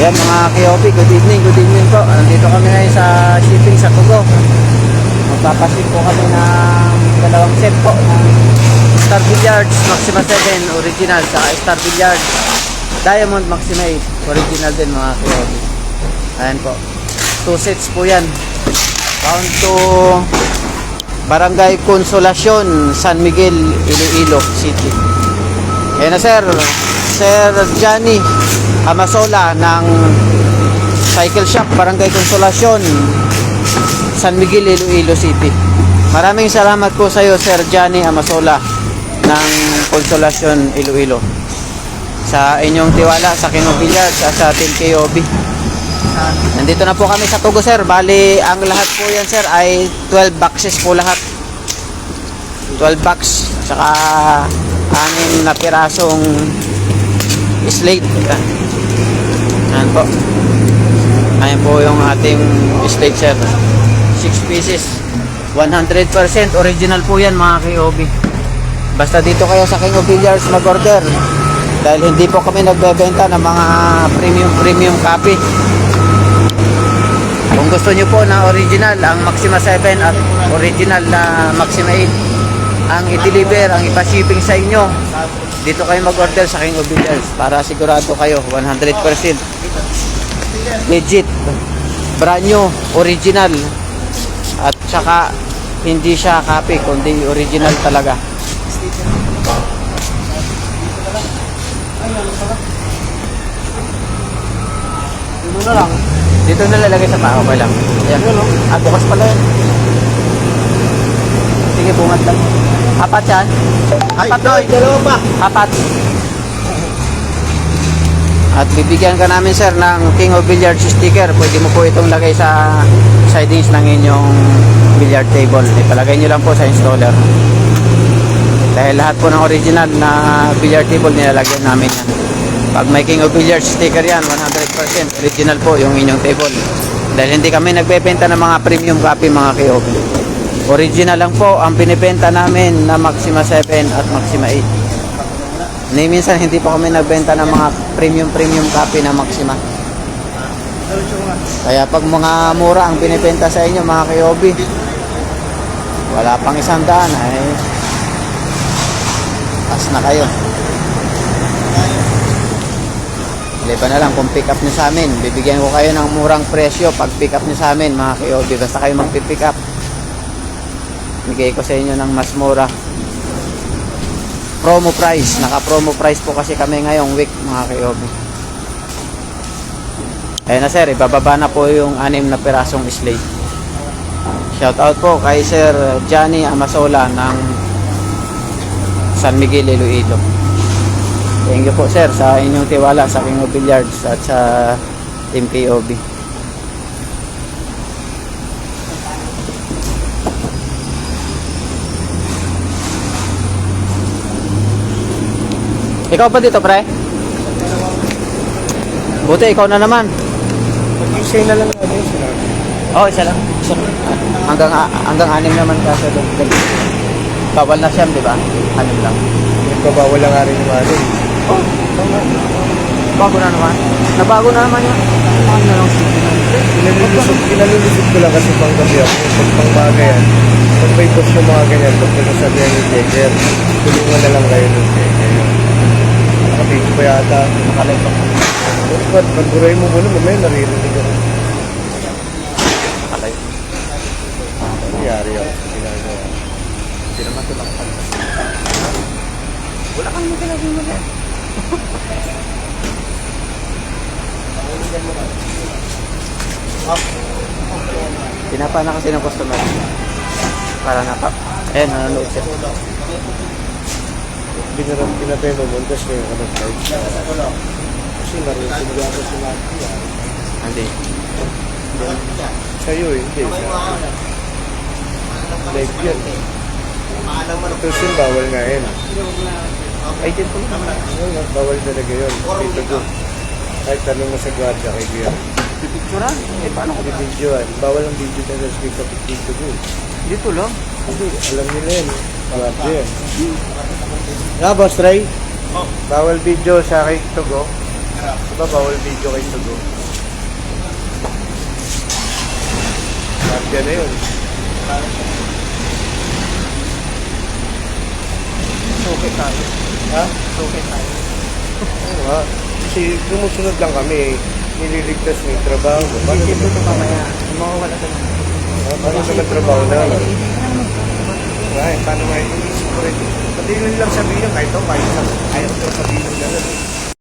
Yan mga Kiopi, good evening po. Nandito kami ngayon sa shipping sa Tugo. Magpapasit po kami ng dalawang set po ng Star Billiards Maxima 7 original sa Star Billiards Diamond Maxima 8 original din mga Kiopi. Ayan po, 2 sets po yan, bound to Barangay Consolacion, San Miguel, Iloilo City. Ayan na Sir Johnny Amasola ng Cycle Shop, Barangay Consolacion, San Miguel, Iloilo City. Maraming salamat po sa iyo Sir Johnny Amasola ng Consolacion, Iloilo, sa inyong tiwala sa King of Billiards at sa Team KOB. Nandito na po kami sa Tugo Sir. Bali, ang lahat po yan Sir ay 12 boxes po lahat. 12 box, saka 6 na pirasong slate. Ayan po. Ayan po yung ating slate Sir. 6 pieces. 100% original po yan mga KOB. Basta dito kayo sa King of Billiards mag-order. Dahil hindi po kami nagbebenta ng mga premium copy. Kung gusto nyo po na original, ang Maxima 7 at original na Maxima 8 ang i-deliver, ang ipa-shipping sa inyo, dito kayo mag-order sa King of Billiards para sigurado kayo 100% legit, brand new, original, at saka hindi siya copy kundi original talaga. Dito na lang. Dito na lalagay sa paa, okay lang. Ayan. Bukas pala yan. Sige, bungat lang. Apat yan. Apat doy. Dalawa pa. Apat. At bibigyan ka namin sir ng King of Billiards sticker. Pwede mo po itong lagay sa sidings ng inyong billiard table. Ipalagay nyo lang po sa installer. Dahil lahat po ng original na billiard table nilalagyan namin yan. Pag may King of Billiards sticker yan, 100% original po yung inyong table. Dahil hindi kami nagbebenta ng mga premium copy mga KOB. Original lang po ang binibenta namin na Maxima 7 at Maxima 8. Minsan hindi po kami nagbenta ng mga premium copy na Maxima. Kaya pag mga mura ang binibenta sa inyo mga KOB, wala pang 100 ay pas na kayo. Liba na lang kung pick up nyo sa amin. Bibigyan ko kayo ng murang presyo pag pick up nyo sa amin mga KOB. Basta kayo magpipick up, bigay ko sa inyo ng mas mura. Promo price. Naka promo price po kasi kami ngayong week mga KOB. Ayun na sir, ibababa na po yung 6 na pirasong slate. Shout out po kay Sir Johnny Amasola ng San Miguel, Iloilo. Thank you po sir sa inyong tiwala sa King of Billiards at sa Team KOB. Ikaw pa dito pre? Buti ikaw na naman. Isa na lang natin sila. Oh, isa lang. Hanggang 6 naman kasi doon. Bawal na siyam, di ba? 6 lang. Nagpabawal lang nga rin yung ano. Oh, bago na naman. Nabago na naman yan. Ano na lang Kinalulusot ko lang kasi pang gabi ako. Pag pang maga yan. Pag may post ng mga ganyan, pag nasabihan yung Jager, tulungan na lang kayo ng Jager. Nakapito pa yata. Nakalay pa. Ba't magburay mo muna, mamaya naririnig ako. Nakalay. Nangyari ako sa ginagawa. Hindi naman ito lang. Wala kang magalagay mo na. Pinapa na kasi ng customer para napa. Ayan, nanonood siya. Pinatay mo mo, tapos kayo ka nag-live. Kasi narinig ako sa lahat. Hindi. Sa'yo eh, hindi. Live yan. Ito sin, bawal nga yan. Ay, dito naman. Bawal talaga yun. Dito ko. Kahit tanong mo sa gwardiya kay Kuya. Pipicturan? Eh, paano ko ba? Videoan. Bawal ang video na sa speak up dito ko. Dito lang. Hindi, alam nila yan. Gwardiya yan. Boss Ray? Bawal video sa kay Togo. Diba bawal video kay Sugo? Guardia na yun. Okay tayo. Ha? Okay tayo. Oo nga. Kasi sumusunod lang kami. Nililigtas mo yung trabaho. Paano Hindi dito mamaya. Mawawala ka naman. paano sa nagtrabaho na? Right, paano nga inisip ko rin. Pati yun lang sabihin, kahit ito, kahit sa ayaw ko sabihin ng gano'n.